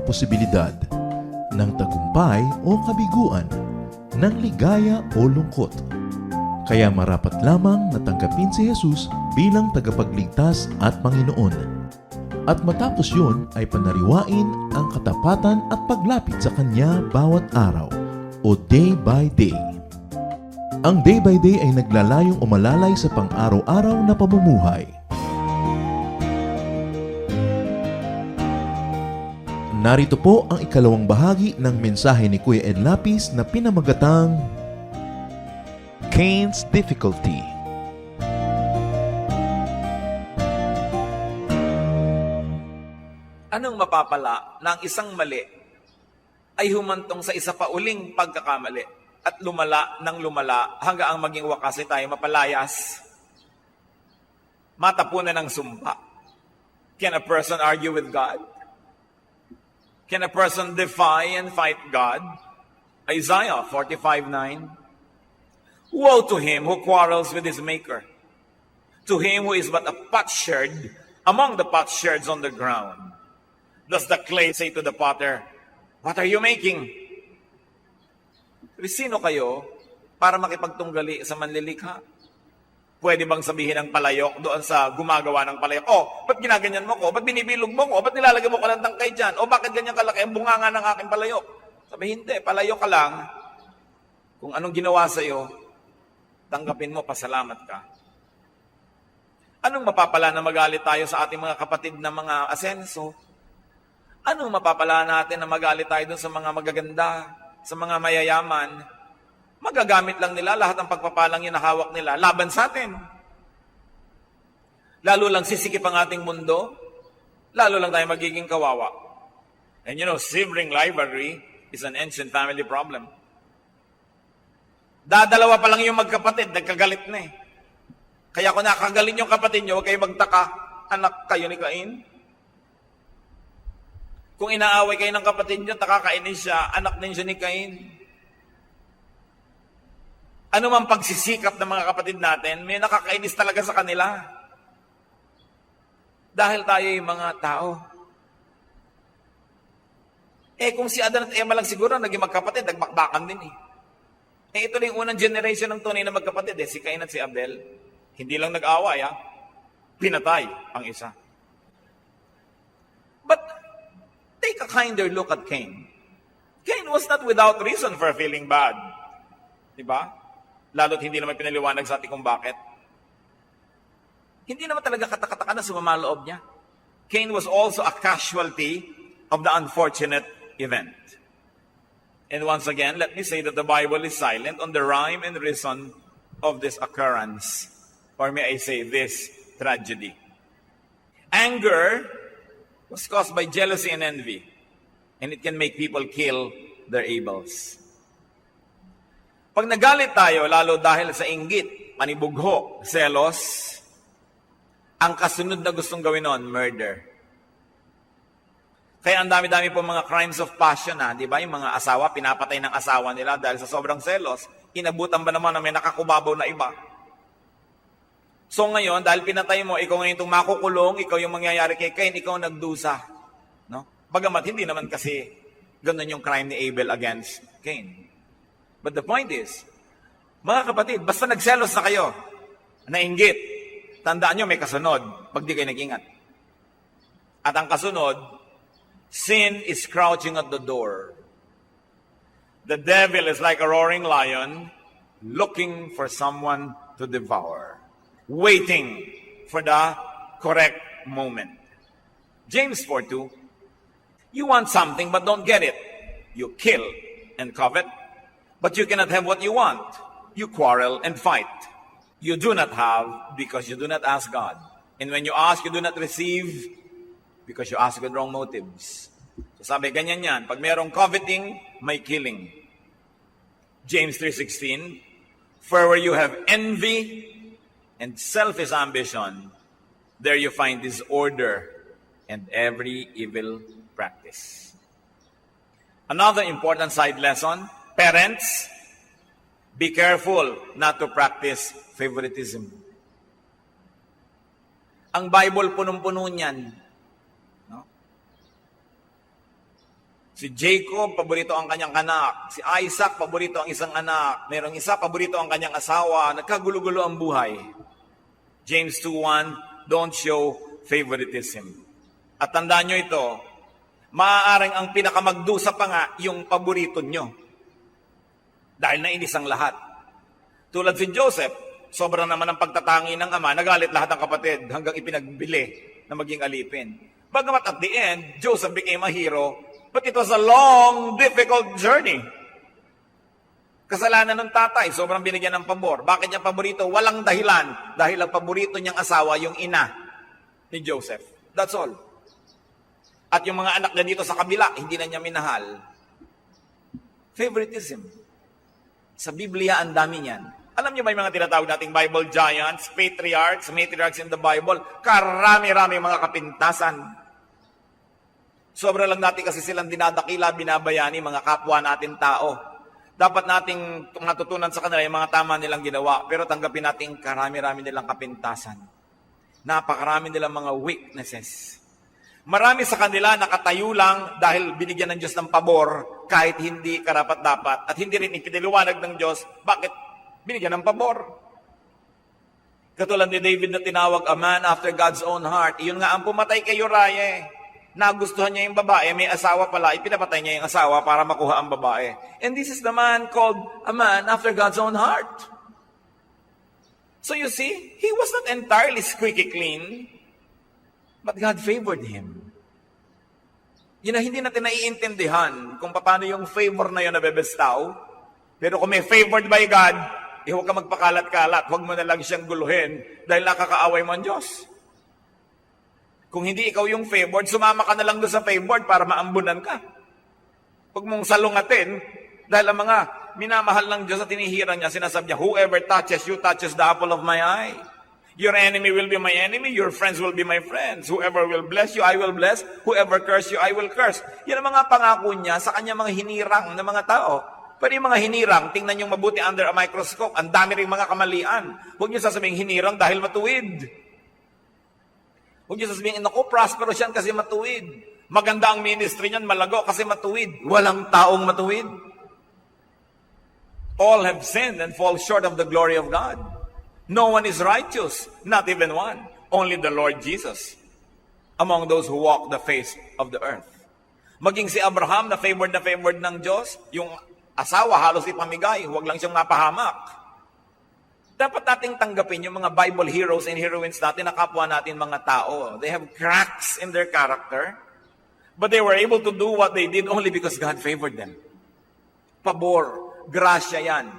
posibilidad ng tagumpay o kabiguan, ng ligaya o lungkot. Kaya marapat lamang na tanggapin si Jesus bilang tagapagligtas at Panginoon. At matapos yun ay panariwain ang katapatan at paglapit sa Kanya bawat araw o day by day. Ang day by day ay naglalayong umalalay sa pang-araw-araw na pamumuhay. Narito po ang ikalawang bahagi ng mensahe ni Kuya Ed Lapis na pinamagatang Cain's Difficulty. Anong mapapala na ang isang mali ay humantong sa isa pa uling pagkakamali at lumala ng lumala hanggang ang maging wakas ay tayo mapalayas, matapunan ng sumpa. Can a person argue with God? Can a person defy and fight God? Isaiah 45:9. Woe to him who quarrels with his maker, to him who is but a potsherd among the potsherds on the ground. Does the clay say to the potter, "What are you making?" Sino kayo para makipagtunggali sa manlilikha? Pwede bang sabihin ng palayok doon sa gumagawa ng palayok, "Oh, ba't ginaganyan mo ko? Ba't binibilog mo ko? Ba't nilalagay mo ka ng tangkay dyan? O bakit ganyan kalaki ang bunganga ng aking palayok?" Sabi, hindi, palayok ka lang. Kung anong ginawa sa'yo, tanggapin mo, pasalamat ka. Anong mapapala na magalit tayo sa ating mga kapatid na mga asenso? Anong mapapala natin na magalit tayo dun sa mga magaganda, sa mga mayayaman? Magagamit lang nila lahat ng pagpapalang yun na hawak nila laban sa atin. Lalo lang sisikip ang ating mundo, lalo lang tayo magiging kawawa. And you know, sibling rivalry is an ancient family problem. Dadalawa pa lang yung magkapatid, nagkagalit na eh. Kaya kung nakagalit yung kapatid nyo, huwag kayo magtaka, anak kayo ni Cain. Kung inaaway kayo ng kapatid nyo, nakakainis siya, anak din siya ni Cain. Ano man pagsisikap ng mga kapatid natin, may nakakainis talaga sa kanila. Dahil tayo yung mga tao. Kung si Adan at Eva lang siguro, naging magkapatid, nagbakbakan din eh. Ito na yung unang generation ng tunay na magkapatid si Cain at si Abel. Hindi lang nag-away pinatay ang isa. But, take a kinder look at Cain. Cain was not without reason for feeling bad. Diba? Lalo't hindi naman pinaliwanag sa atin kung bakit. Hindi naman talaga katakataka na sumama loob niya. Cain was also a casualty of the unfortunate event. And once again, let me say that the Bible is silent on the rhyme and reason of this occurrence. Or may I say, this tragedy. Anger was caused by jealousy and envy. And it can make people kill their Abels. Pag nagalit tayo, lalo dahil sa inggit, panibugho, selos, ang kasunod na gustong gawin nun, murder. Kaya ang dami-dami po mga crimes of passion di ba? Yung mga asawa, pinapatay ng asawa nila dahil sa sobrang selos, inabutan ba naman na may nakakubabaw na iba? So ngayon, dahil pinatay mo, ikaw ngayon itong makukulong, ikaw yung mangyayari kay Cain, ikaw nagdusa. No? Bagamat hindi naman kasi ganun yung crime ni Abel against Cain. But the point is, mga kapatid, basta nagselos na kayo, nainggit, tandaan nyo may kasunod pag di kayo nag-ingat. At ang kasunod, sin is crouching at the door. The devil is like a roaring lion looking for someone to devour, waiting for the correct moment. James 4:2. You want something but don't get it. You kill and covet, but you cannot have what you want. You quarrel and fight. You do not have because you do not ask God. And when you ask, you do not receive because you ask with wrong motives. So sabi, ganyan yan. Pag mayroong coveting, may killing. James 3:16, for where you have envy and selfish ambition, there you find disorder and every evil practice. Another important side lesson, parents, be careful not to practice favoritism. Ang Bible punong-puno niyan. No? Si Jacob, paborito ang kanyang anak. Si Isaac, paborito ang isang anak. Merong isa, paborito ang kanyang asawa. Nagkagulo-gulo ang buhay. James 2:1, don't show favoritism. At tandaan nyo ito, maaaring ang pinakamagdusa pa nga yung paborito nyo. Dahil nainis ang lahat. Tulad si Joseph, sobrang naman ang pagtatangi ng ama, nagalit lahat ng kapatid hanggang ipinagbili na maging alipin. Bagamat at the end, Joseph became a hero, but it was a long, difficult journey. Kasalanan ng tatay, sobrang binigyan ng pabor. Bakit niya paborito? Walang dahilan. Dahil ang paborito niyang asawa, yung ina ni Joseph. That's all. At yung mga anak niya dito sa kabila, hindi na niya minahal. Favoritism. Sa Biblia, ang dami niyan. Alam niyo ba yung mga tinatawag nating Bible giants, patriarchs, matriarchs in the Bible? Karami-rami mga kapintasan. Sobra lang natin kasi silang dinadakila, binabayani, mga kapwa natin tao. Dapat nating matutunan sa kanila yung mga tama nilang ginawa, pero tanggapin natin karami-rami nilang kapintasan. Napakarami nilang mga weaknesses. Marami sa kanila nakatayo lang dahil binigyan ng Diyos ng pabor kahit hindi karapat-dapat at hindi rin ipiniliwanag ng Diyos bakit binigyan ng pabor. Katulad ni David na tinawag a man after God's own heart. Iyon nga ang pumatay kay Uriah. Nagustuhan niya yung babae, may asawa pala, ipinapatay niya yung asawa para makuha ang babae. And this is the man called a man after God's own heart. So you see, he was not entirely squeaky clean, but God favored him. Yun na hindi natin naiintindihan kung paano yung favor na yun nabebestaw. Pero kung may favored by God, huwag ka magpakalat-kalat, huwag mo na lang siyang guluhin dahil nakakaaway mo ang Diyos. Kung hindi ikaw yung favored, sumama ka na lang doon sa favored para maambunan ka. Huwag mong salungatin dahil ang mga minamahal ng Diyos at tinihira niya, sinasabi niya, whoever touches you touches the apple of my eye. Your enemy will be my enemy, your friends will be my friends. Whoever will bless you, I will bless. Whoever curse you, I will curse. Yan ang mga pangako niya sa kanya mga hinirang na mga tao. Pero yung mga hinirang, tingnan yung mabuti under a microscope. Ang dami rin mga kamalian. Huwag niyo sasabihin hinirang dahil matuwid. Huwag niyo sasabihin, naku, prosperous yan kasi matuwid. Maganda ang ministry niyan, malago kasi matuwid. Walang taong matuwid. All have sinned and fall short of the glory of God. No one is righteous, not even one. Only the Lord Jesus among those who walk the face of the earth. Maging si Abraham na favored ng Diyos, yung asawa halos ipamigay, huwag lang siyang mapahamak. Dapat nating tanggapin yung mga Bible heroes and heroines natin na kapwa natin mga tao. They have cracks in their character, but they were able to do what they did only because God favored them. Pabor, grasya yan,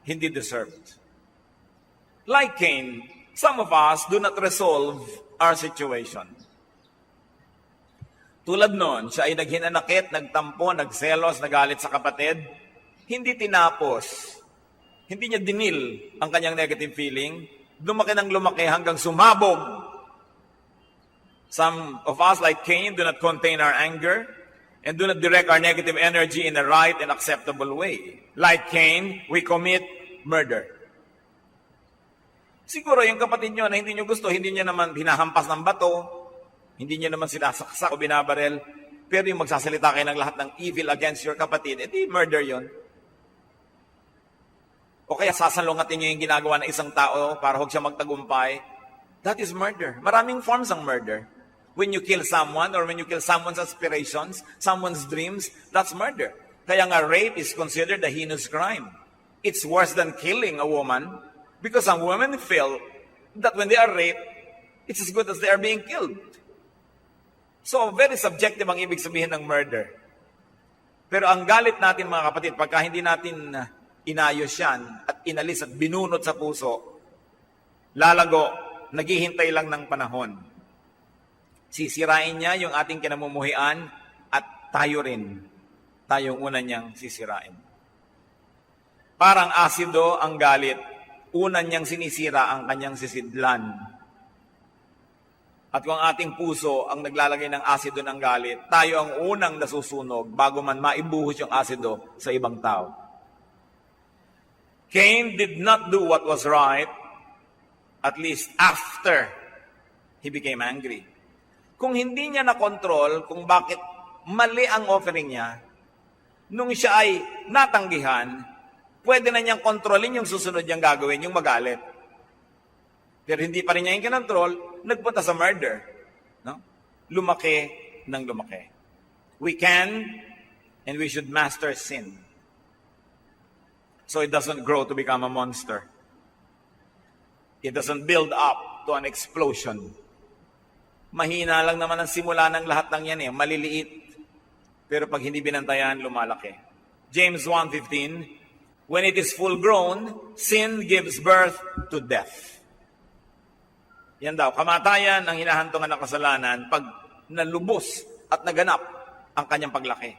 hindi deserved. Like Cain, some of us do not resolve our situation. Tulad nun, siya ay naghinanakit, nagtampo, nagselos, nagalit sa kapatid. Hindi tinapos. Hindi niya dinil ang kanyang negative feeling. Lumaki ng lumaki hanggang sumabog. Some of us, like Cain, do not contain our anger and do not direct our negative energy in a right and acceptable way. Like Cain, we commit murder. Siguro yung kapatid nyo na hindi nyo gusto, hindi nyo naman hinahampas ng bato, hindi nyo naman sinasaksak o binabarel, pero yung magsasalita kayo ng lahat ng evil against your kapatid, edi murder yon. O kaya sasalungatin nyo yung ginagawa ng isang tao para huwag siya magtagumpay, that is murder. Maraming forms ng murder. When you kill someone or when you kill someone's aspirations, someone's dreams, that's murder. Kaya nga rape is considered a heinous crime. It's worse than killing a woman. Because some women feel that when they are raped, it's as good as they are being killed. So, very subjective ang ibig sabihin ng murder. Pero ang galit natin mga kapatid, pagka hindi natin inayos yan at inalis at binunot sa puso, lalago, naghihintay lang ng panahon. Sisirain niya yung ating kinamumuhian at tayo rin, tayong una niyang sisirain. Parang asido ang galit. Una niyang sinisira ang kanyang sisidlan. At kung ating puso ang naglalagay ng asido ng galit, tayo ang unang nasusunog bago man maibuhos yung asido sa ibang tao. Cain did not do what was right, at least after he became angry. Kung hindi niya na-control kung bakit mali ang offering niya, nung siya ay natanggihan, pwede na niyang kontrolin yung susunod niyang gagawin, yung magalit. Pero hindi pa rin niya yung kinontrol, nagpunta sa murder. No? Lumaki ng lumaki. We can and we should master sin. So it doesn't grow to become a monster. It doesn't build up to an explosion. Mahina lang naman ang simula ng lahat ng yan maliliit. Pero pag hindi binantayan, lumalaki. James 1:15, when it is full grown, sin gives birth to death. Yan daw, kamatayan ang hinahantungan ng kasalanan pag nalubos at naganap ang kanyang paglaki.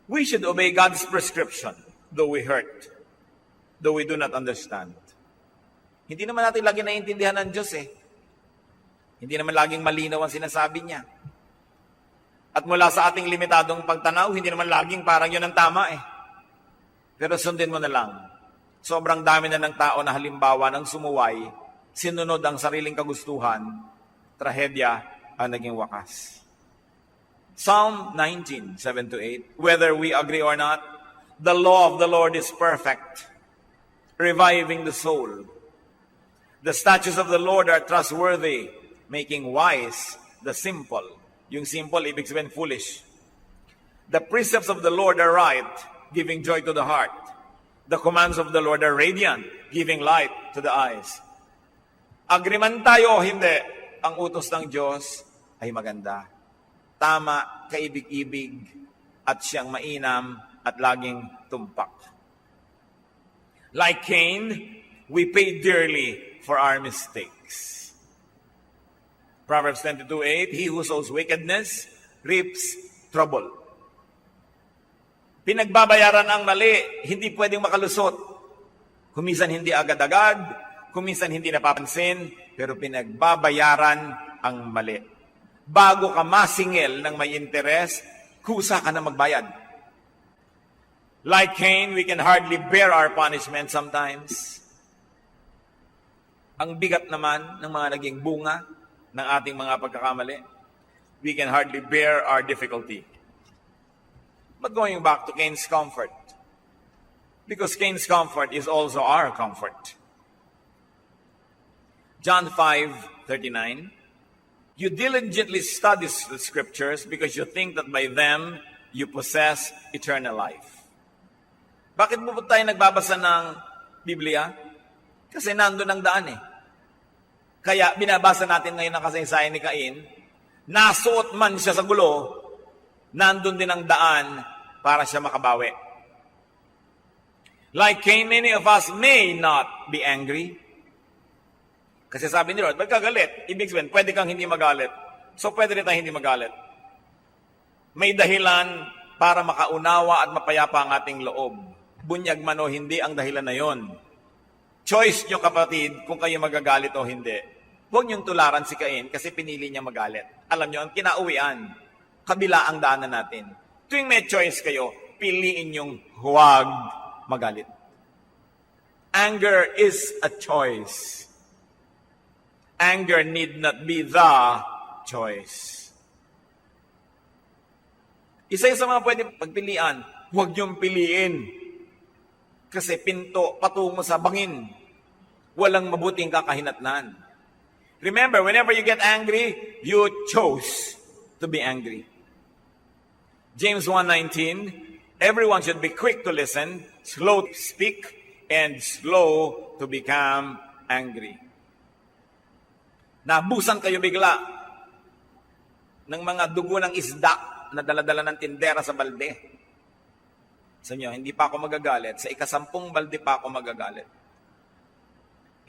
We should obey God's prescription, though we hurt, though we do not understand. Hindi naman natin lagi naiintindihan ng Diyos Hindi naman laging malinaw ang sinasabi niya. At mula sa ating limitadong pagtanaw, hindi naman laging parang yun ang tama Pero sundin mo na lang. Sobrang dami na ng tao na halimbawa ng sumuway, sinunod ang sariling kagustuhan, trahedya ang naging wakas. Psalm 19, 7-8, whether we agree or not, the law of the Lord is perfect, reviving the soul. The statutes of the Lord are trustworthy, making wise the simple. Yung simple, ibig sabihin foolish. The precepts of the Lord are right, giving joy to the heart. The commands of the Lord are radiant, giving light to the eyes. Agree man tayo o hindi, ang utos ng Diyos ay maganda. Tama, kaibig-ibig, at siyang mainam at laging tumpak. Like Cain, we pay dearly for our mistakes. Proverbs 22:8, he who sows wickedness reaps trouble. Pinagbabayaran ang mali, hindi pwedeng makalusot. Kuminsan hindi agad-agad, kuminsan hindi napapansin, pero pinagbabayaran ang mali. Bago ka masingil ng may interes, kusa ka na magbayad. Like Cain, we can hardly bear our punishment sometimes. Ang bigat naman ng mga naging bunga ng ating mga pagkakamali. We can hardly bear our difficulty. But going back to Cain's comfort, because Cain's comfort is also our comfort. John 5:39, you diligently study the scriptures because you think that by them you possess eternal life. Bakit mo tayo nagbabasa ng Biblia? Kasi nandun ang daan Kaya binabasa natin ngayon ang kasaysayan ni Cain, nasuot man siya sa gulo, nandun din ang daan para siya makabawi. Like Cain, many of us may not be angry. Kasi sabi ni Lord, magkagalit. Ibig sabihin, pwede kang hindi magalit. So pwede rin tayo hindi magalit. May dahilan para makaunawa at mapayapa ang ating loob. Bunyag man o hindi, ang dahilan na yon. Choice nyo kapatid kung kayo magagalit o hindi. Huwag niyong tularan si Cain kasi pinili niya magalit. Alam niyo, ang kinauwian, kabila ang daanan natin. Tuwing may choice kayo, piliin niyong huwag magalit. Anger is a choice. Anger need not be the choice. Isa sa mga pwede pagpilian, huwag niyong piliin. Kasi pinto patungo sa bangin. Walang mabuting kakahinatnan. Remember, whenever you get angry, you chose to be angry. James 1:19, everyone should be quick to listen, slow to speak, and slow to become angry. Nabusan kayo bigla ng mga dugo ng isda na dala-dala ng tindera sa balde. Sa inyo, hindi pa ako magagalit. Sa ika-10 balde pa ako magagalit.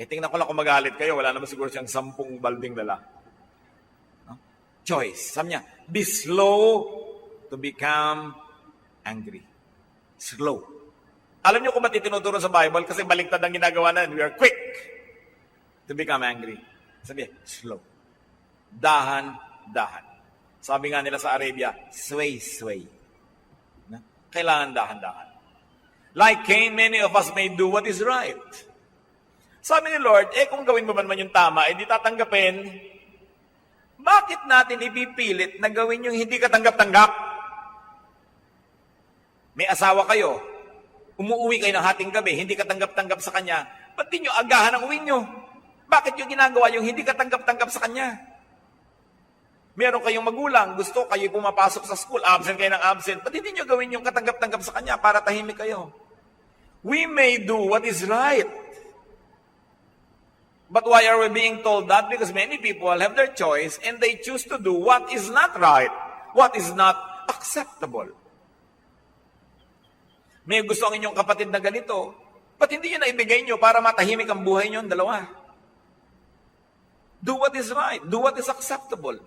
Tingnan ko lang kung magalit kayo, wala naman siguro siyang 10 balding dala. No? Choice. Sabi niya, be slow to become angry. Slow. Alam niyo kung ba't itinuturo sa Bible? Kasi baliktad ang ginagawa natin. We are quick to become angry. Sabi, slow. Dahan-dahan. Sabi nga nila sa Arabia, sway-sway. Kailangan dahan-dahan. Like Cain, many of us may do what is right. Sabi ni Lord, kung gawin mo man yung tama, di tatanggapin, bakit natin ipipilit na gawin yung hindi katanggap-tanggap? May asawa kayo, umuwi kayo ng hating gabi, hindi ka tanggap-tanggap sa kanya, ba't di nyo agahan ang uwi nyo? Bakit yung ginagawa yung hindi ka tanggap-tanggap sa kanya? Meron kayong magulang, gusto kayo pumapasok sa school, absent kayo ng absent, ba't hindi nyo gawin yung katanggap-tanggap sa kanya para tahimik kayo? We may do what is right. But why are we being told that? Because many people have their choice and they choose to do what is not right, what is not acceptable. May gusto ang inyong kapatid na ganito, ba't hindi nyo naibigay nyo para matahimik ang buhay nyo ang dalawa? Do what is right. Do what is acceptable.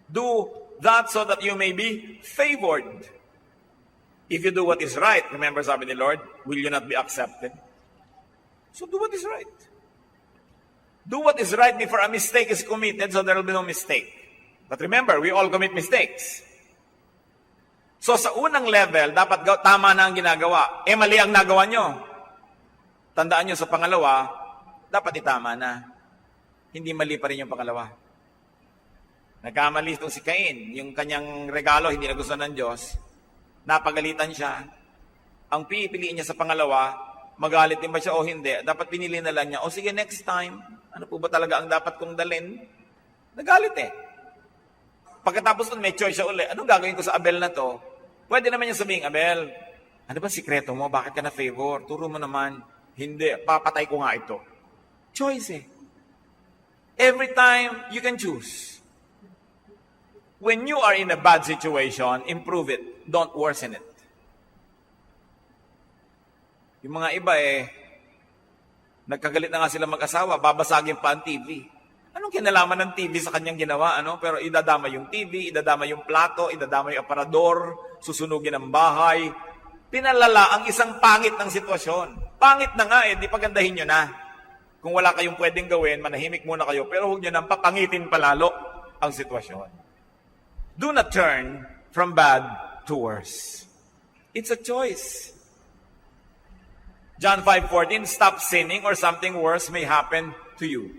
Do that so that you may be favored. If you do what is right, remember sabi ni Lord, will you not be accepted? So do what is right. Do what is right before a mistake is committed so there will be no mistake. But remember, we all commit mistakes. So sa unang level, dapat tama na ang ginagawa. Mali ang nagawa nyo. Tandaan nyo sa pangalawa, dapat itama na. Hindi mali pa rin yung pangalawa. Nagkamali itong si Cain. Yung kanyang regalo, hindi nagustuhan ng Diyos. Napagalitan siya. Ang pipiliin niya sa pangalawa, magalit din ba siya o hindi? Dapat pinili na lang niya, o sige, next time, ano po ba talaga ang dapat kong dalhin? Nagalit eh. Pagkatapos nun, may choice siya uli. Anong gagawin ko sa Abel na to? Pwede naman niya sabihin, Abel, ano ba sikreto mo? Bakit ka na favor? Turo mo naman. Hindi, papatay ko nga ito. Choice eh. Every time, you can choose. When you are in a bad situation, improve it. Don't worsen it. Yung mga iba nagkagalit na nga sila mag-asawa, babasagin pa ang TV. Anong kinalaman ng TV sa kanyang ginawa? Pero idadama yung TV, idadama yung plato, idadama yung aparador, susunugin ang bahay. Pinalala ang isang pangit ng sitwasyon. Pangit na nga di pagandahin nyo na. Kung wala kayong pwedeng gawin, manahimik muna kayo, pero huwag nyo nang papangitin palalo ang sitwasyon. Do not turn from bad to worse. It's a choice. John 5:14, stop sinning or something worse may happen to you.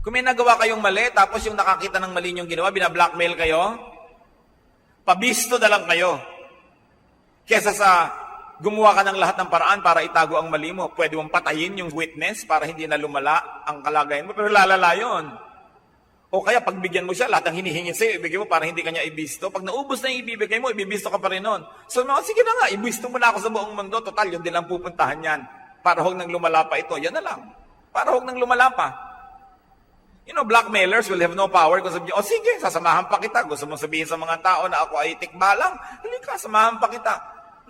Kung may nagawa kayong mali, tapos yung nakakita ng mali yung ginawa, binablockmail kayo, pabisto na lang kayo. Kesa sa gumawa ka ng lahat ng paraan para itago ang mali mo, pwede mong patayin yung witness para hindi na lumala ang kalagayan mo, pero lalala yun. O kaya pagbigyan mo siya, lahat ng hinihingi sa'yo, ibigay mo para hindi kanya ibisto. Pag naubos na yung ibibigay mo, ibibisto ka pa rin nun. So, sige na nga, ibisto mo na ako sa buong mundo. Total, yun din lang pupuntahan yan. Para huwag nang lumala pa ito. Yan na lang. Para huwag nang lumala pa. Blackmailers will have no power kung sabihin, sige, sasamahan pa kita. Gusto mong sabihin sa mga tao na ako ay tikbalang? Halika, samahan pa kita.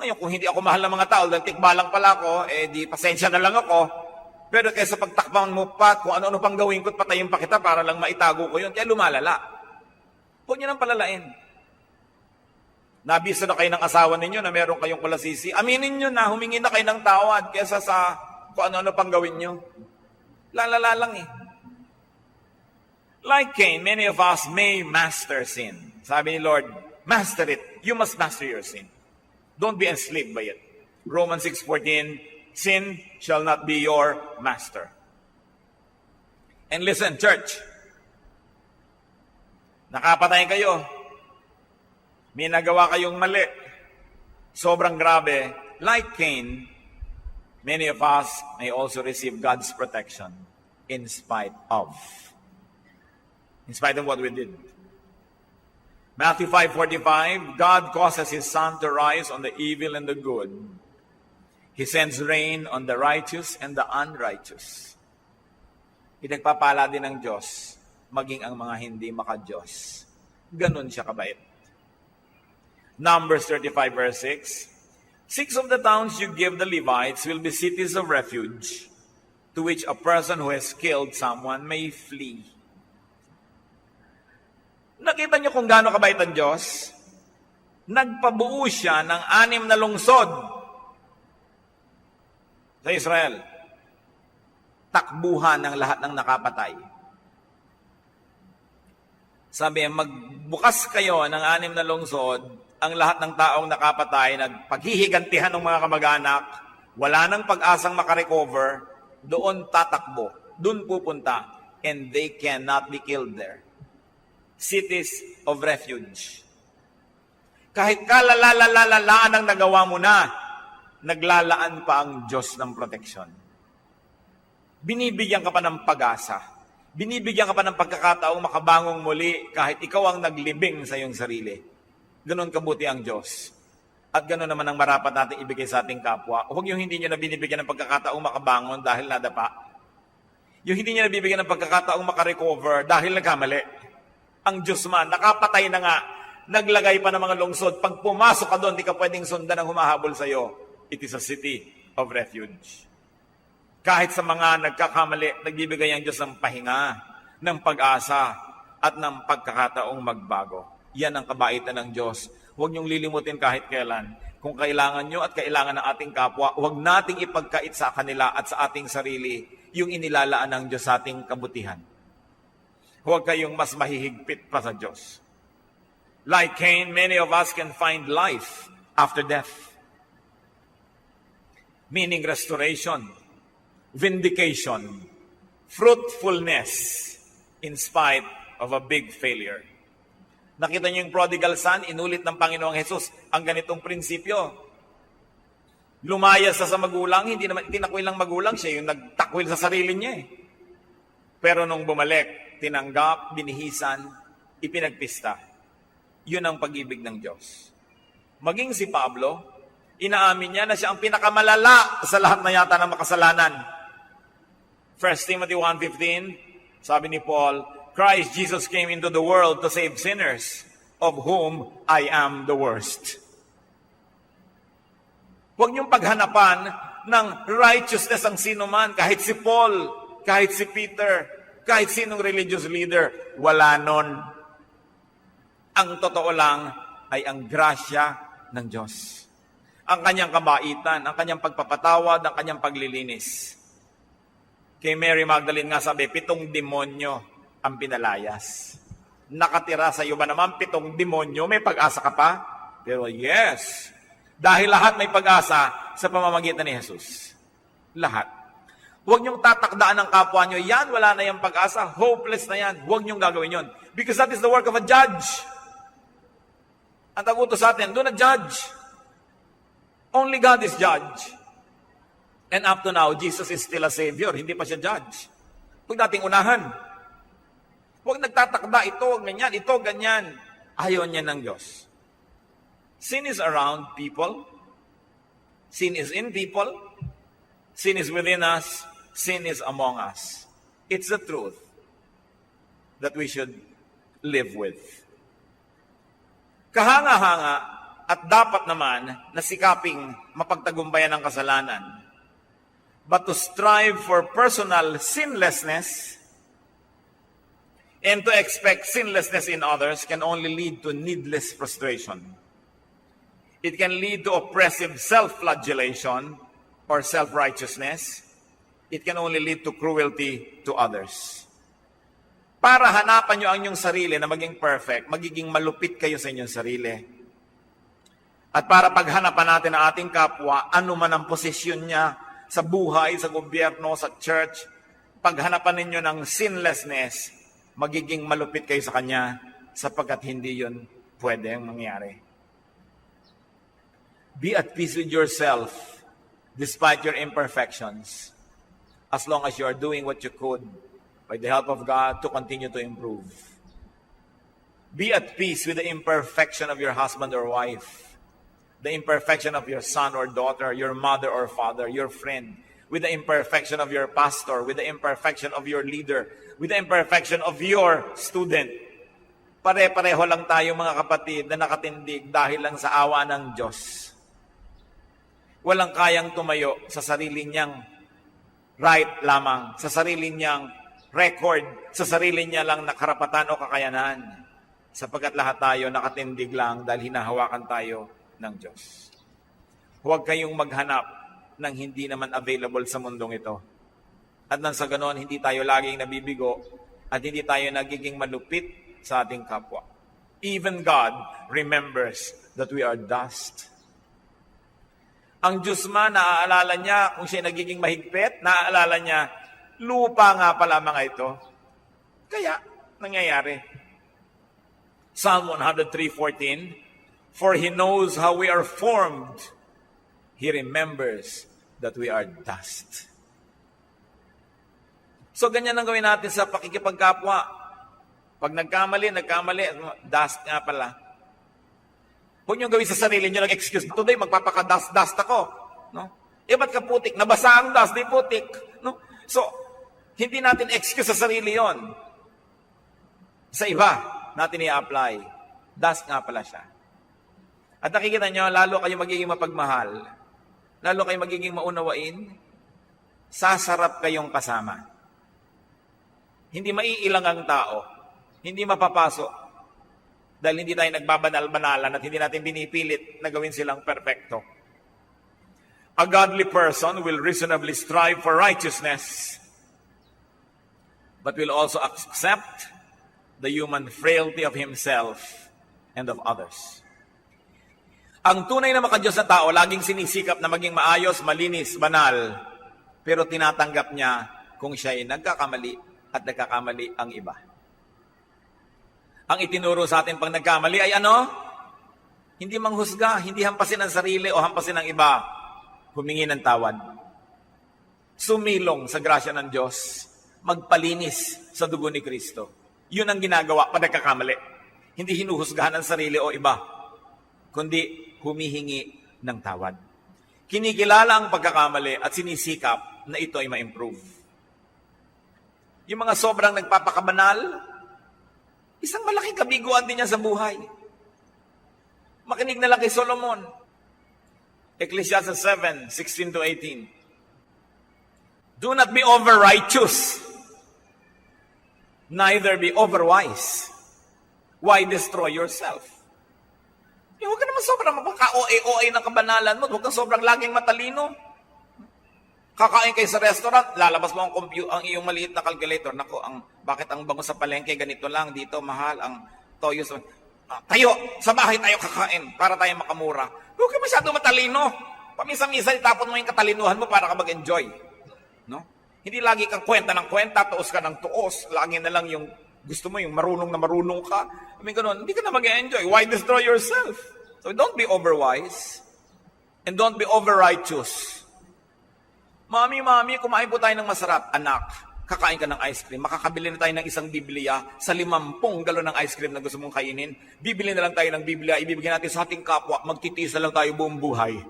Ngayon, kung hindi ako mahal ng mga tao, dahil tikbalang pala ako, di pasensya na lang ako. Pero kaysa pagtakpan mo pa, kung ano-ano pang gawin ko, patayin pa kita para lang maitago ko yun, kaya lumalala. Huwag niyo nang palalain. Nabisa na kayo ng asawa ninyo na meron kayong kulasisi. Aminin nyo na, humingi na kayo ng tawad kaysa sa kung ano-ano pang gawin nyo. Lalala lang eh. Like Cain, many of us may master sin. Sabi ni Lord, master it. You must master your sin. Don't be enslaved by it. Romans 6:14, sin shall not be your master. And listen, church, nakapatay kayo. May nagawa kayong mali. Sobrang grabe. Like Cain, many of us may also receive God's protection in spite of what we did. Matthew 5:45, God causes His sun to rise on the evil and the good. He sends rain on the righteous and the unrighteous. Pinagpapala din ng Diyos, maging ang mga hindi maka-Diyos. Ganun siya kabait. Numbers 35 verse 6, 6 of the towns you give the Levites will be cities of refuge, to which a person who has killed someone may flee. Nakita niyo kung gaano kabait ang Diyos? Nagpabuo siya ng 6 na lungsod sa Israel. Takbuhan ng lahat ng nakapatay. Sabi, magbukas kayo ng 6 na lungsod, ang lahat ng taong nakapatay, nagpaghihigantihan ng mga kamag-anak, wala nang pag-asang makarecover, doon tatakbo, doon pupunta, and they cannot be killed there. Cities of refuge. Kahit kalalalalaan ang nagawa mo na, naglalaan pa ang Diyos ng proteksyon. Binibigyan ka pa ng pag-asa. Binibigyan ka pa ng pagkakataong makabangong muli kahit ikaw ang naglibing sa iyong sarili. Ganon kabuti ang Diyos. At ganon naman ang marapat natin ibigay sa ating kapwa. Huwag yung hindi nyo na binibigyan ng pagkakataong makabangon dahil nadapa. Yung hindi nyo na bibigyan ng pagkakataong makarecover dahil nagkamali. Ang Diyos man, nakapatay na nga, naglagay pa ng mga lungsod. Pag pumasok ka doon, di ka pwedeng sundan ang humahabol sa iyo. It is a city of refuge. Kahit sa mga nagkakamali, nagbibigay ang Diyos ng pahinga, ng pag-asa, at ng pagkakataong magbago. Yan ang kabaitan ng Diyos. Huwag niyong lilimutin kahit kailan. Kung kailangan nyo at kailangan ng ating kapwa, huwag nating ipagkait sa kanila at sa ating sarili yung inilalaan ng Diyos sa ating kabutihan. Huwag kayong mas mahihigpit pa sa Diyos. Like Cain, many of us can find life after death. Meaning restoration, vindication, fruitfulness in spite of a big failure. Nakita niyo yung prodigal son, inulit ng Panginoong Hesus ang ganitong prinsipyo. Lumayas sa magulang, hindi naman tinakwil ng magulang, siya yung nagtakwil sa sarili niya. Pero nung bumalik, tinanggap, binihisan, ipinagpista. Yun ang pag-ibig ng Diyos. Maging si Pablo, inaamin niya na siya ang pinakamalala sa lahat na yata ng makasalanan. 1 Timothy 1:15, sabi ni Paul, Christ Jesus came into the world to save sinners, of whom I am the worst. Huwag niyong paghanapan ng righteousness ang sino man, kahit si Paul, kahit si Peter, kahit sinong religious leader, wala nun. Ang totoo lang ay ang grasya ng Diyos. Ang kanyang kabaitan, ang kanyang pagpapatawad, ang kanyang paglilinis. Kay Mary Magdalene nga sabi, 7 demonyo ang pinalayas. Nakatira sa iyo ba naman 7 demonyo? May pag-asa ka pa? Pero yes, dahil lahat may pag-asa sa pamamagitan ni Jesus. Lahat. Huwag niyong tatakdaan ng kapwa niyo, yan, wala na yung pag-asa, hopeless na yan. Huwag niyong gagawin yun. Because that is the work of a judge. Ang tagutos sa atin, do not judge. Only God is judge. And up to now, Jesus is still a Savior. Hindi pa siya judge. Huwag nating unahan. Huwag nagtatakda, ito, ganyan, ito, ganyan. Ayaw niya ng Diyos. Sin is around people. Sin is in people. Sin is within us. Sin is among us. It's the truth that we should live with. Kahanga-hanga at dapat naman na sikaping mapagtagumpayan ang kasalanan. But to strive for personal sinlessness and to expect sinlessness in others can only lead to needless frustration. It can lead to oppressive self-flagellation or self-righteousness. It can only lead to cruelty to others. Para hanapan nyo ang inyong sarili na maging perfect, magiging malupit kayo sa inyong sarili. At para paghanapan natin ang ating kapwa, ano man ang posisyon niya sa buhay, sa gobyerno, sa church, paghanapan ninyo ng sinlessness, magiging malupit kayo sa kanya sapagkat hindi yun pwedeng mangyari. Be at peace with yourself despite your imperfections, as long as you are doing what you could by the help of God to continue to improve. Be at peace with the imperfection of your husband or wife, the imperfection of your son or daughter, your mother or father, your friend, with the imperfection of your pastor, with the imperfection of your leader, with the imperfection of your student. Pare-pareho lang tayo mga kapatid na nakatindig dahil lang sa awa ng Diyos. Walang kayang tumayo sa sarili niyang right lamang, sa sarili niyang record, sa sarili niya lang na karapatan o kakayanan. Sapagkat lahat tayo nakatindig lang dahil hinahawakan tayo ng Diyos. Huwag kayong maghanap ng hindi naman available sa mundong ito. At nang sa ganon, hindi tayo laging nabibigo at hindi tayo nagiging malupit sa ating kapwa. Even God remembers that we are dust. Ang Diyos man, naaalala niya kung siya nagiging mahigpit, naaalala niya, lupa nga pala mga ito. Kaya, nangyayari. Psalm 103:14, For He knows how we are formed. He remembers that we are dust. So ganyan ang gawin natin sa pakikipagkapwa. Pag nagkamali, dust nga pala. Huwag niyong gawin sa sarili niyo ng excuse. Today, magpapaka-dust ako. No? Ba't ka putik? Nabasa ang dust, di putik. No? So, hindi natin excuse sa sarili yon. Sa iba, natin i-apply. Dust nga pala siya. At nakikita niyo, lalo kayo magiging mapagmahal, lalo kayo magiging maunawain, sasarap kayong kasama. Hindi maiilang ang tao. Hindi mapapasok. Dahil hindi tayo nagbabanal-banalan at hindi natin binipilit na gawin silang perfecto. A godly person will reasonably strive for righteousness, but will also accept the human frailty of himself and of others. Ang tunay na makadiyos na tao, laging sinisikap na maging maayos, malinis, banal, pero tinatanggap niya kung siya ay nagkakamali at nagkakamali ang iba. Ang itinuro sa atin pag nagkamali ay ano? Hindi manghusga, hindi hampasin ang sarili o hampasin ang iba. Humingi ng tawad. Sumilong sa grasya ng Diyos. Magpalinis sa dugo ni Kristo. Yun ang ginagawa pag nagkakamali. Hindi hinuhusgahan ang sarili o iba, kundi humihingi ng tawad. Kinikilala ang pagkakamali at sinisikap na ito ay ma-improve. Yung mga sobrang nagpapakabanal, isang malaking kabiguan din niya sa buhay. Makinig na lang kay Solomon. Ecclesiastes 7:16-18. Do not be over-righteous, neither be over-wise. Why destroy yourself? Huwag ka naman sobrang mapaka-OA ng kabanalan mo. Huwag kang sobrang laging matalino. Kakain kayo sa restaurant, lalabas mo ang iyong maliit na calculator. Nako, bakit ang bango sa palengke ganito lang, dito mahal, ang toyo sa... tayo, sa bahay tayo kakain para tayo makamura. Huwag ka masyado matalino. Paminsan-minsan itapon mo yung katalinuhan mo para ka mag-enjoy. No? Hindi lagi kang kwenta ng kwenta, tuos ka ng tuos. Lagi na lang yung gusto mo, yung marunong na marunong ka. Ganun, hindi ka na mag-enjoy. Why destroy yourself? So don't be overwise and don't be over-righteous. Mami, kumain po tayo ng masarap. Anak, kakain ka ng ice cream. Makakabili na tayo ng isang Biblia sa 50 galon ng ice cream na gusto mong kainin. Bibili na lang tayo ng Biblia, ibibigyan natin sa ating kapwa, magtitiis na lang tayo buong buhay.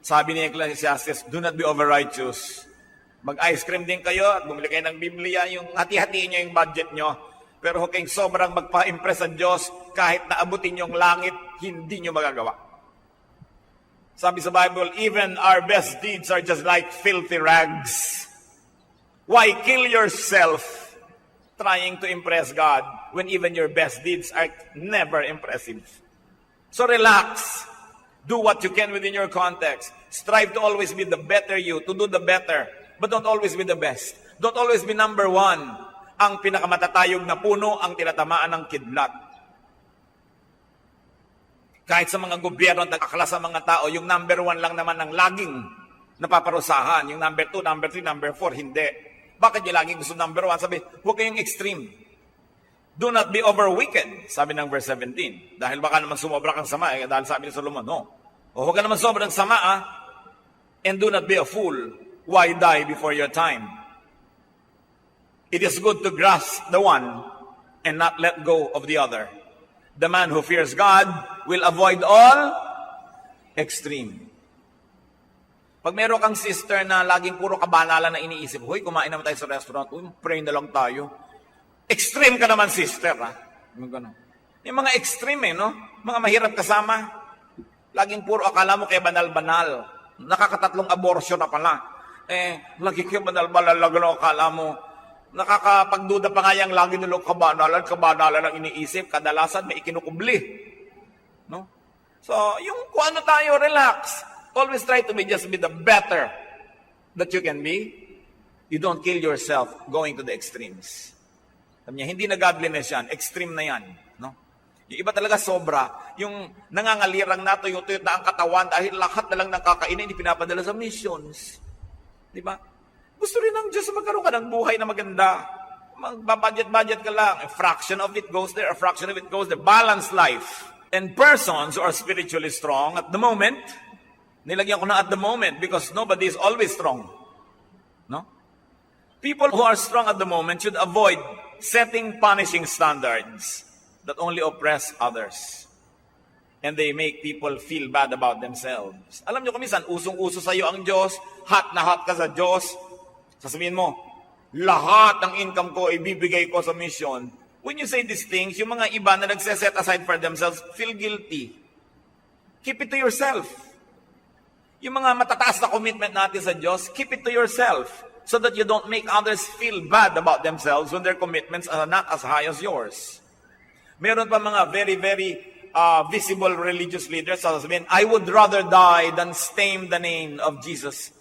Sabi ni Ecclesiastes, do not be over-righteous. Mag-ice cream din kayo at bumili kayo ng Biblia, yung hati-hatiin nyo yung budget nyo. Pero huwag kayong sobrang magpa-impress sa Diyos, kahit naabutin yung langit, hindi nyo magagawa. Sabi sa Bible, even our best deeds are just like filthy rags. Why kill yourself trying to impress God when even your best deeds are never impressive? So relax. Do what you can within your context. Strive to always be the better you, to do the better. But don't always be the best. Don't always be number one. Ang pinakamatatayog na puno ang tinatamaan ng kidlat. Kahit sa mga gobyerno at akla sa mga tao, yung number one lang naman ang laging napaparusahan. Yung number 2, number 3, number 4, hindi. Bakit yung laging gusto number 1? Sabi, huwag kayong extreme. Do not be over wicked, sabi ng verse 17. Dahil baka naman sumobra kang sama, dahil sabi ni Solomon, no. O huwag ka naman sobrang sama, and do not be a fool. Why die before your time? It is good to grasp the one and not let go of the other. The man who fears God will avoid all extreme. Pag meron kang sister na laging puro kabanalan na iniisip, huy, kumain naman tayo sa restaurant, uy, pray na lang tayo. Extreme ka naman, sister, ha? Yung mga extreme, no? Mga mahirap kasama. Laging puro akala mo kaya banal-banal. Nakakatatlong abortion na pala. Lagi kaya banal-banal, lagano akala mo. Nakakapagduda pa nga yung lagi nilo kabanalan ang iniisip, kadalasan may ikinukubli. No? So, yung kung ano tayo, relax. Always try to just be the better that you can be. You don't kill yourself going to the extremes. Sabi niya, hindi na godliness yan, extreme na yan. No? Yung iba talaga sobra. Yung nangangalirang nato, yung tuyot na ang katawan, dahil lahat na lang ng kakainin, hindi pinapadala sa missions. Di ba? Gusto rin ng Diyos magkaroon ka ng buhay na maganda. Magbabudget-budget ka lang. A fraction of it goes there, a fraction of it goes there. Balanced life. And persons who are spiritually strong at the moment, nilagyan ko na at the moment because nobody is always strong. No? People who are strong at the moment should avoid setting punishing standards that only oppress others. And they make people feel bad about themselves. Alam nyo kung minsan, usong-uso sa iyo ang Diyos, hot na hot ka sa Diyos, sasabihin mo, lahat ng income ko ibibigay ko sa mission. When you say these things, yung mga iba na nagse-set aside for themselves, feel guilty. Keep it to yourself. Yung mga matataas na commitment natin sa Diyos, keep it to yourself so that you don't make others feel bad about themselves when their commitments are not as high as yours. Meron pa mga very, very visible religious leaders sasabihin, I would rather die than stain the name of Jesus.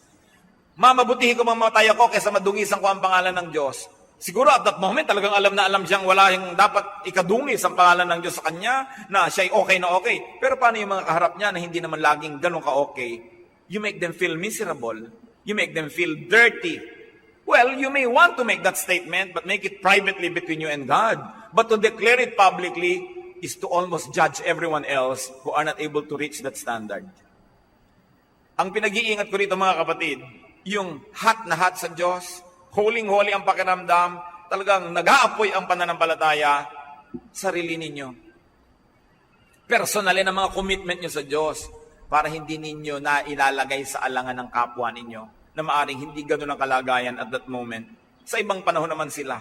Mamabutihin ko mamatay ako kaysa madungisan ko ang pangalan ng Diyos. Siguro at that moment, talagang alam na alam siyang wala yung dapat ikadungis ang pangalan ng Diyos sa kanya, na siya'y okay na okay. Pero paano yung mga kaharap niya na hindi naman laging ganun ka-okay? You make them feel miserable. You make them feel dirty. Well, you may want to make that statement, but make it privately between you and God. But to declare it publicly is to almost judge everyone else who are not able to reach that standard. Ang pinag-iingat ko rito mga kapatid, yung hot na hot sa Diyos, holing-holy ang pakiramdam, talagang nag-aapoy ang pananampalataya, sarili ninyo. Personalin ang mga commitment nyo sa Diyos para hindi ninyo na ilalagay sa alangan ng kapwa ninyo na maaring hindi ganun ang kalagayan at that moment. Sa ibang panahon naman sila.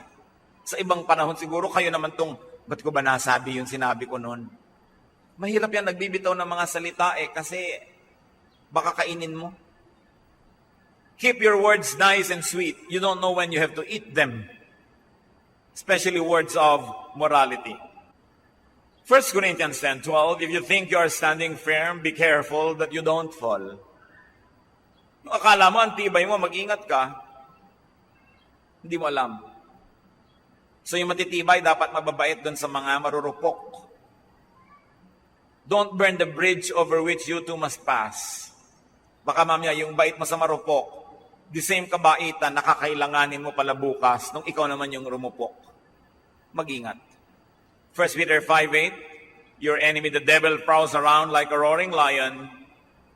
Sa ibang panahon siguro kayo naman tong, ba't ko ba nasabi yung sinabi ko noon? Mahirap yan nagbibitaw ng mga salita kasi baka kainin mo. Keep your words nice and sweet. You don't know when you have to eat them. Especially words of morality. 1 Corinthians 10:12, if you think you are standing firm, be careful that you don't fall. Yung akala mo, ang tibay mo, mag-ingat ka, hindi mo alam. So yung matitibay, dapat mababait doon sa mga marurupok. Don't burn the bridge over which you two must pass. Baka mamaya, yung bait mo sa marupok, the same kabaitan, nakakailanganin mo pala bukas nung ikaw naman yung rumupok. Mag-ingat. 1 Peter 5:8, your enemy the devil prowls around like a roaring lion,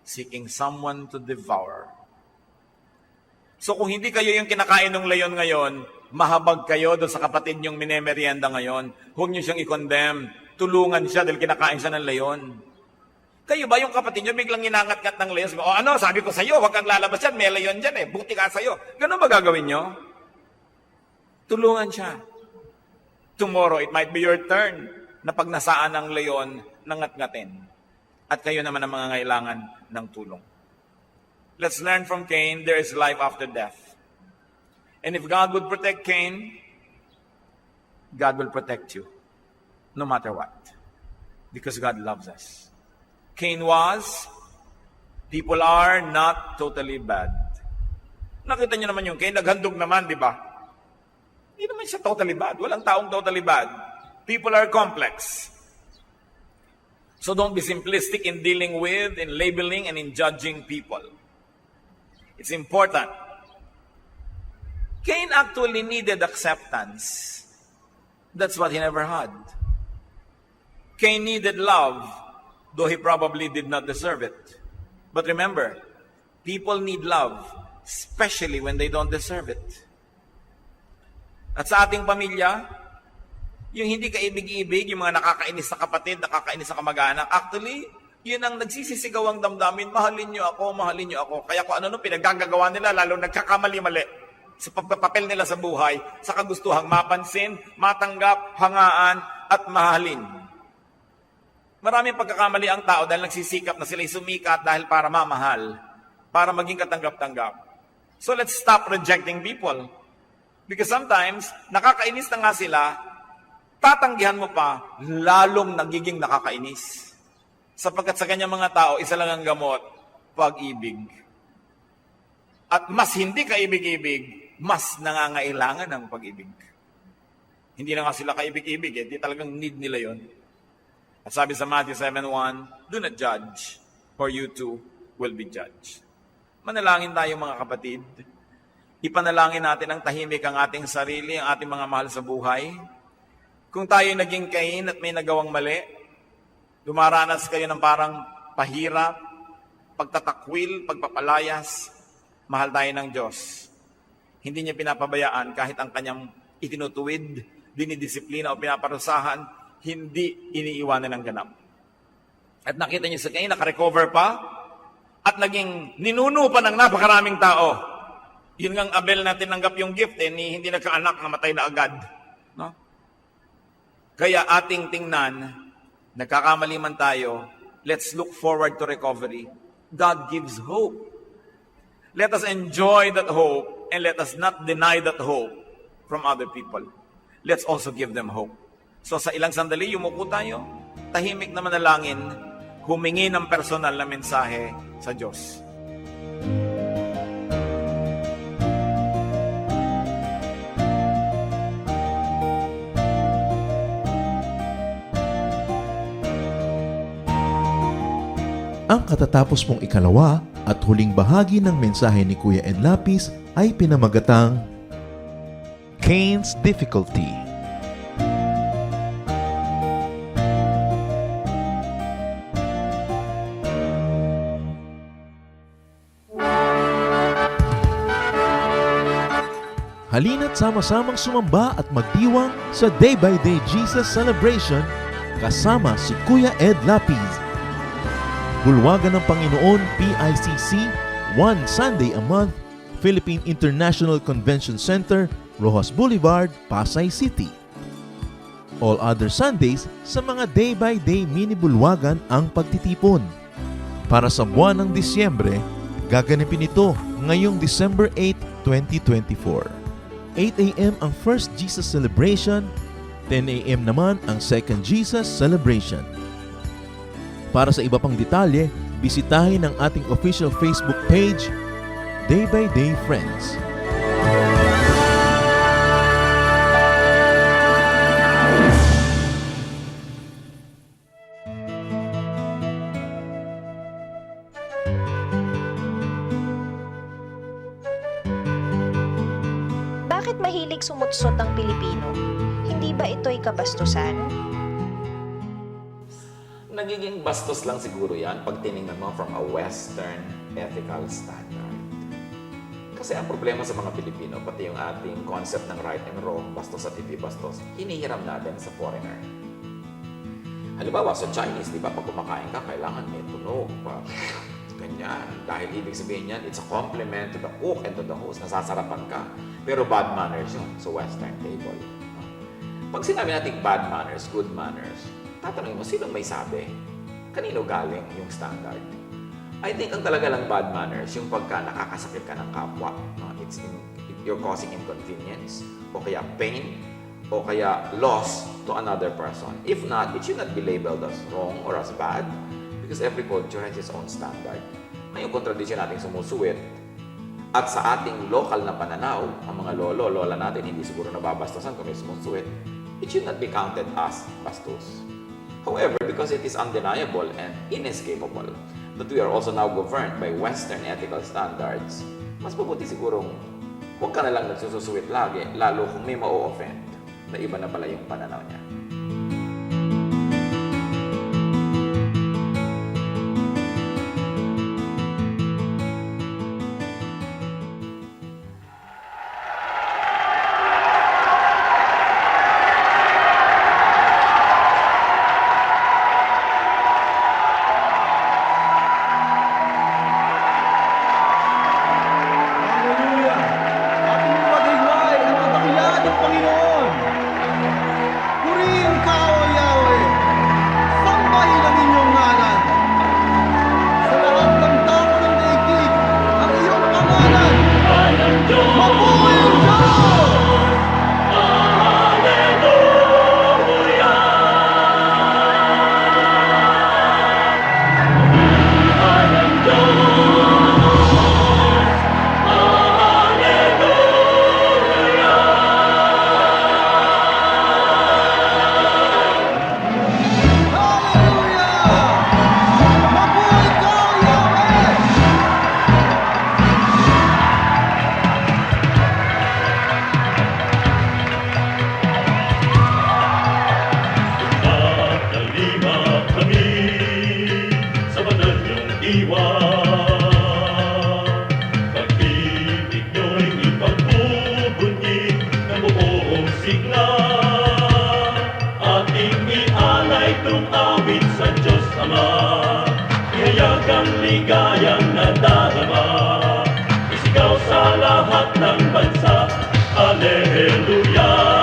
seeking someone to devour. So kung hindi kayo yung kinakain ng leon ngayon, mahabag kayo doon sa kapatid niyong minemerienda ngayon. Huwag niyo siyang i-condemn. Tulungan siya dahil kinakain siya ng leon. Kayo ba yung kapatid nyo biglang inangat-ngat ng leon? O ano, sabi ko sa'yo, huwag kang lalabas yan, may leon dyan buti ka sa'yo. Ganun ba gagawin nyo? Tulungan siya. Tomorrow, it might be your turn na pag nasaan ng leon, nangat-ngatin. At kayo naman ang mga ngailangan ng tulong. Let's learn from Cain, there is life after death. And if God would protect Cain, God will protect you. No matter what. Because God loves us. Cain was, people are not totally bad. Nakita niyo naman yung Cain, naghandog naman, di ba? Hindi naman siya totally bad. Walang taong totally bad. People are complex. So don't be simplistic in dealing with, in labeling, and in judging people. It's important. Cain actually needed acceptance. That's what he never had. Cain needed love, though he probably did not deserve it. But remember, people need love, especially when they don't deserve it. At sa ating pamilya, yung hindi kaibig-ibig, yung mga nakakainis na kapatid, nakakainis na kamag-anak, actually, yun ang nagsisisigaw ang damdamin, mahalin niyo ako, mahalin niyo ako. Kaya kung ano pinaggagawa nila, lalo nagkakamali-mali sa pagpapapel nila sa buhay, sa kagustuhang mapansin, matanggap, hangaan, at mahalin. Maraming pagkakamali ang tao dahil nagsisikap na sila'y sumikat dahil para mamahal, para maging katanggap-tanggap. So let's stop rejecting people. Because sometimes, nakakainis na nga sila, tatanggihan mo pa, lalong nagiging nakakainis. Sapagkat sa kanyang mga tao, isa lang ang gamot, pag-ibig. At mas hindi kaibig-ibig, mas nangangailangan ng pag-ibig. Hindi na nga sila kaibig-ibig, di talagang need nila yon. At sabi sa Matthew 7:1, do not judge, for you too will be judged. Manalangin tayo mga kapatid. Ipanalangin natin ang tahimik ang ating sarili, ang ating mga mahal sa buhay. Kung tayo naging Cain at may nagawang mali, dumaranas kayo ng parang pahirap, pagtatakwil, pagpapalayas, mahal tayo ng Diyos. Hindi niya pinapabayaan kahit ang kanyang itinutuwid, dinidisiplina o pinaparusahan, hindi iniiwanan ng ganap. At nakita niyo sa kanya, nakarecover pa, at naging ninuno pa ng napakaraming tao. Yun ngang Abel na tinanggap yung gift, hindi nagkaanak, namatay na agad. No? Kaya ating tingnan, nagkakamali man tayo, let's look forward to recovery. God gives hope. Let us enjoy that hope and let us not deny that hope from other people. Let's also give them hope. So sa ilang sandali, yumuko tayo, tahimik na manalangin, humingi ng personal na mensahe sa Diyos. Ang katatapos mong ikalawa at huling bahagi ng mensahe ni Kuya Ed Lapis ay pinamagatang Cain's Difficulty. Halina't sama-samang sumamba at magdiwang sa Day by Day Jesus Celebration kasama si Kuya Ed Lapis. Bulwagan ng Panginoon PICC, one Sunday a month, Philippine International Convention Center, Rojas Boulevard, Pasay City. All other Sundays sa mga day-by-day mini-bulwagan ang pagtitipon. Para sa buwan ng Disyembre, gaganapin ito ngayong December 8, 2024. 8 a.m. ang First Jesus Celebration, 10 a.m. naman ang Second Jesus Celebration. Para sa iba pang detalye, bisitahin ang ating official Facebook page, Day by Day Friends. Bakit mahilig sumutsot ang Pilipino? Hindi ba ito'y kabastusan? Nagiging bastos lang siguro yan pag tinignan mo from a Western ethical standard. Kasi ang problema sa mga Pilipino, pati yung ating concept ng right and wrong, bastos at hindi bastos, hinihiram natin sa foreigner. Halimbawa, sa Chinese, di ba, pag kumakain ka, kailangan may tunog pa. Ganyan. Dahil ibig sabihin yan, it's a compliment to the cook and to the host. Nasasarapan ka. Pero bad manners yun sa Western table. Pag sinabi natin bad manners, good manners, tatanungin mo, sino may sabi? Kanino galing yung standard? I think ang talaga lang bad manners, yung pagka nakakasakit ka ng kapwa. You're causing inconvenience, o kaya pain, o kaya loss to another person. If not, it should not be labeled as wrong or as bad because every culture has its own standard. Ngayong kontradisyon natin sumusuwit at sa ating local na pananaw, ang mga lola natin hindi siguro nababastasan kung may sumusuwit, it should not be counted as bastos. However, because it is undeniable and inescapable that we are also now governed by Western ethical standards, mas mabuti sigurong huwag ka na lang nagsususuwit lagi, lalo kung may ma-offend na iba na pala yung pananaw niya. Hallelujah! Ating maghiwalay ang kadakilaan ng Panginoon. diwa. Pag-ibig nyo'y ipagbubunyi ng buong sigla. Ating ialay itong awit sa Diyos Ama. Ihayag ang ligayang nadarama. Isigaw sa lahat ng bansa. Alleluia.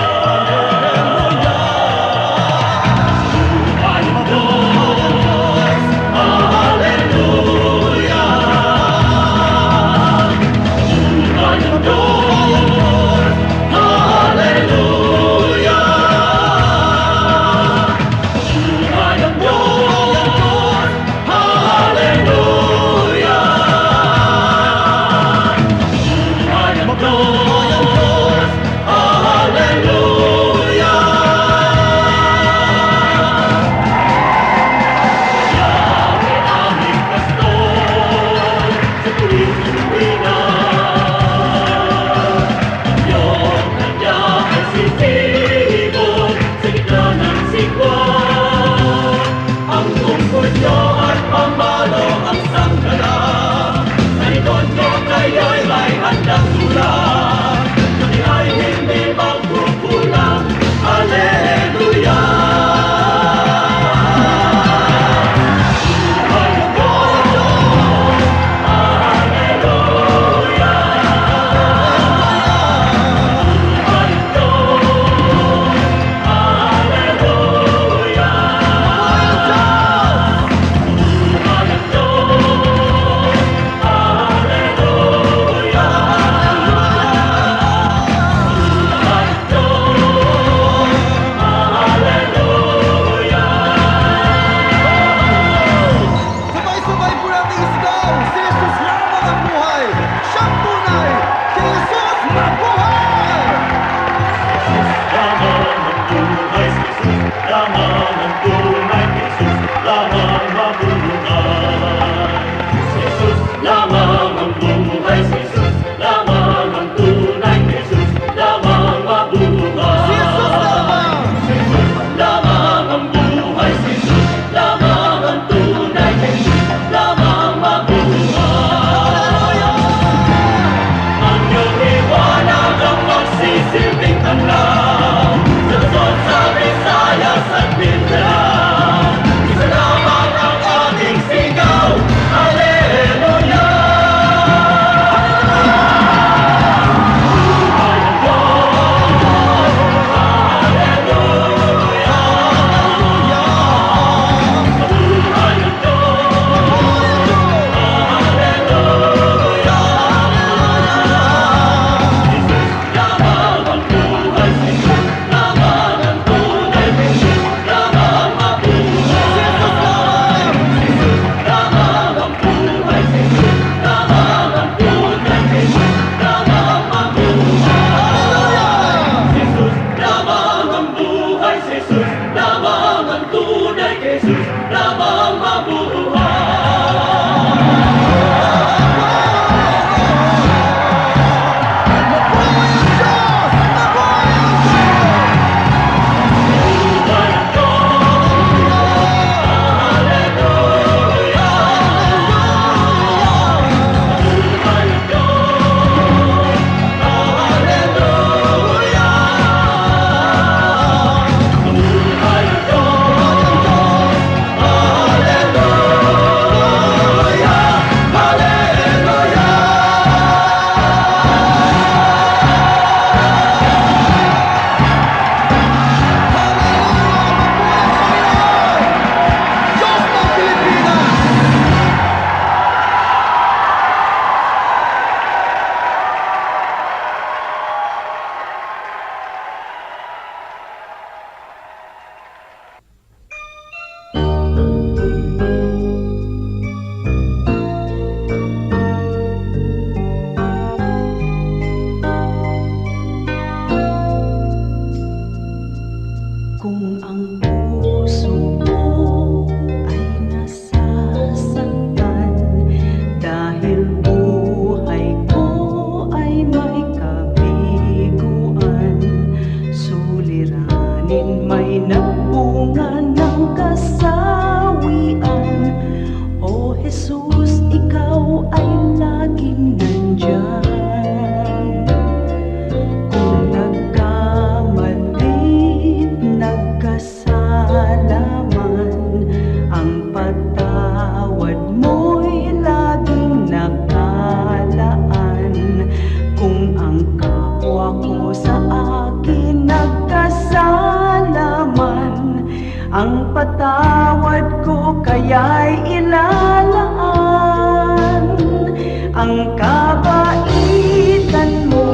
ang kabaitan mo,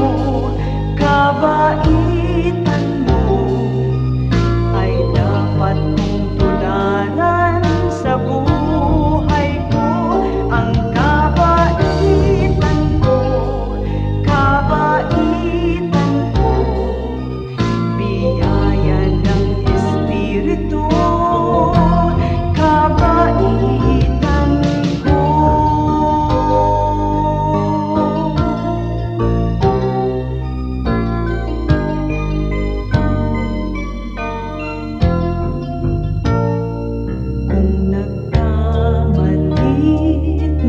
kabaitan mo ay dapat mong tularan sa buhay ko. Ang kabaitan ko, kabaitan ko, biyaya ng Espiritu, kabaitan ko. Kung nagkamalit,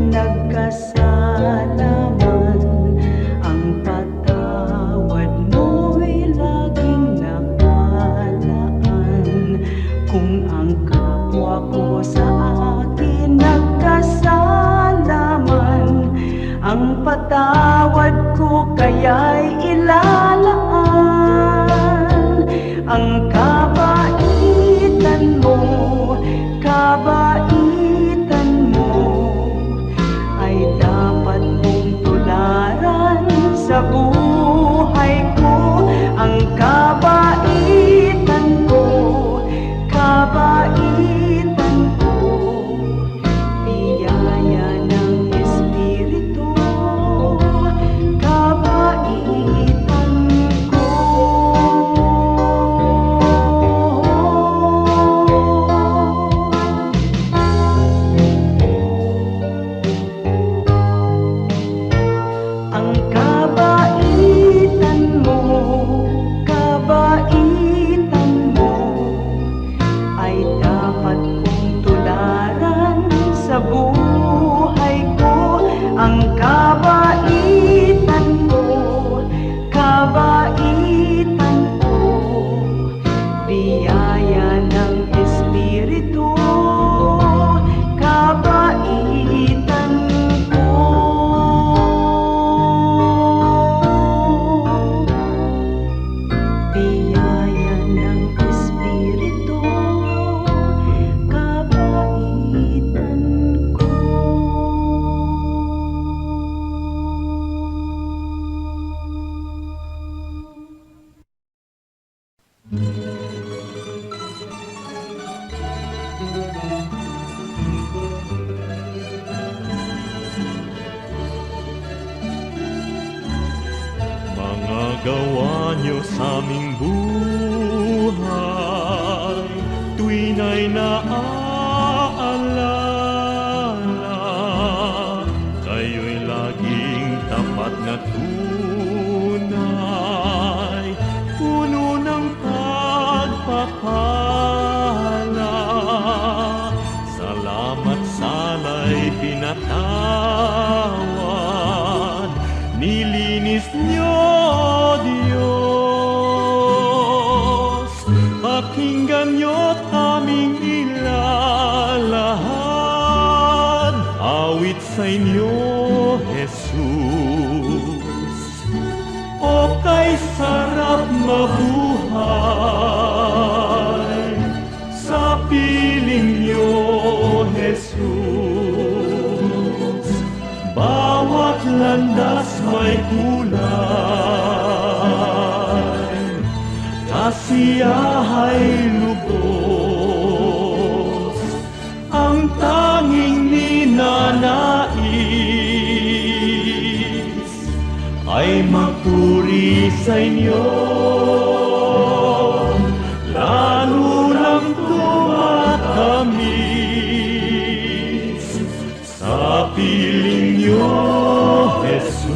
nagkasala man, ang patawad mo'y laging nakalaan. Kung ang kapwa ko sa akin nagkasala man, ang patawad ko kaya'y ilalaan. Ang kabaitan mo, kabaitan mo ay dapat mong tularan sa buhay ko. Ang kabaitan ko, kabaitan ko, biyaya ng Espiritu, kabaitan ko. Ang kabaitan mo, kabaitan mo ay dapat kong tularan sa buhay ko. Ang kabaitan mo, kabaitan ko, biyaya ng Espiritu, kabaitan ko. Biyaya ng Espiritu, kabaitan ko. Mga gawa niyo sa aming buhay, tuwin ay naaalala. Kayo'y laging tapat na tunay, puno ng pagpapala. Salamat sala'y pinatawad, nilinis niyo, Diyos. Pakinggan niyo't aming ilalahad, awit sa inyo, Jesus. O kay sarap mabuhay sa piling niyo, Jesus. Bawat landas may kulay, kasiyahay lubos, ang tanging ninanais ay magpuri sa inyo. Lalo lang tumatamis sa piling niyo, Jesus.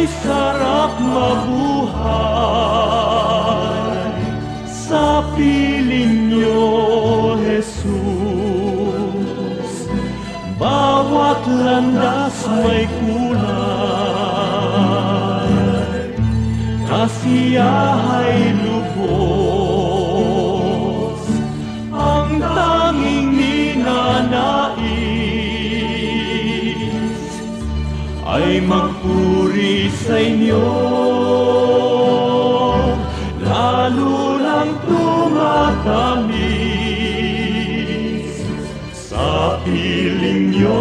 kay sarap mabuhay sa piling niyo, Jesus. Bawat landas may kulay, kasiyahay lubos, ang tanging ninanais ay magpuri sa inyo. Lalo lang tumatamis sa piling niyo,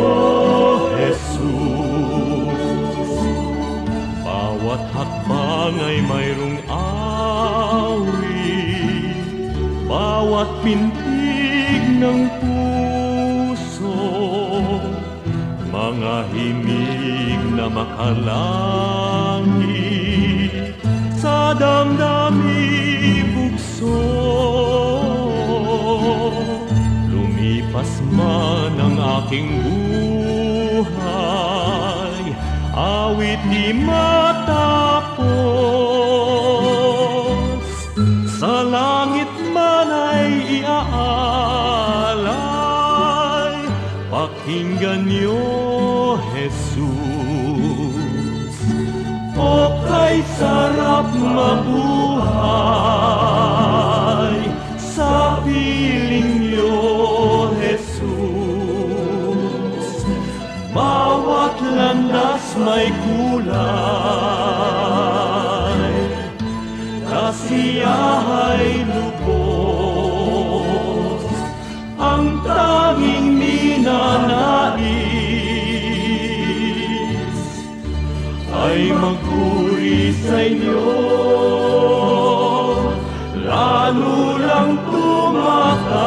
Jesus. Bawat hakbang ay mayroong awit, bawat pintig ng puso, mga himig na makalangit sa damdami bugso. Lumipas man ang aking buhay, awit di matapos, sa langit man ay iaalay, pakinggan niyo, Jesus. O kay sarap mabuhay sa piling niyo, Jesus. Bawat landas may kulay, kasiyahay lubos, ang tanging ninanais ay magpuri sa inyo. Lalo lang tumatamis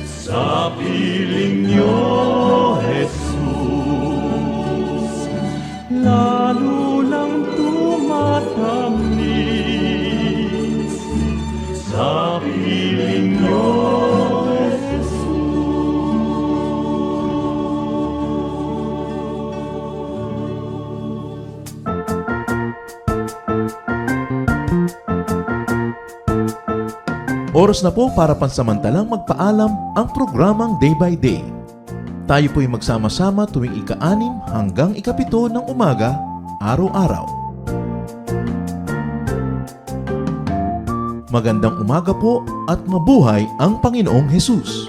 sa piling niyo, Jesus. Lalo lang tumatamis sa piling niyo, Jesus. Oras na po para pansamantalang magpaalam ang programang Day by Day. Tayo po'y magsama-sama tuwing ika-6 hanggang ika-7 ng umaga, araw-araw. Magandang umaga po at mabuhay ang Panginoong Hesus!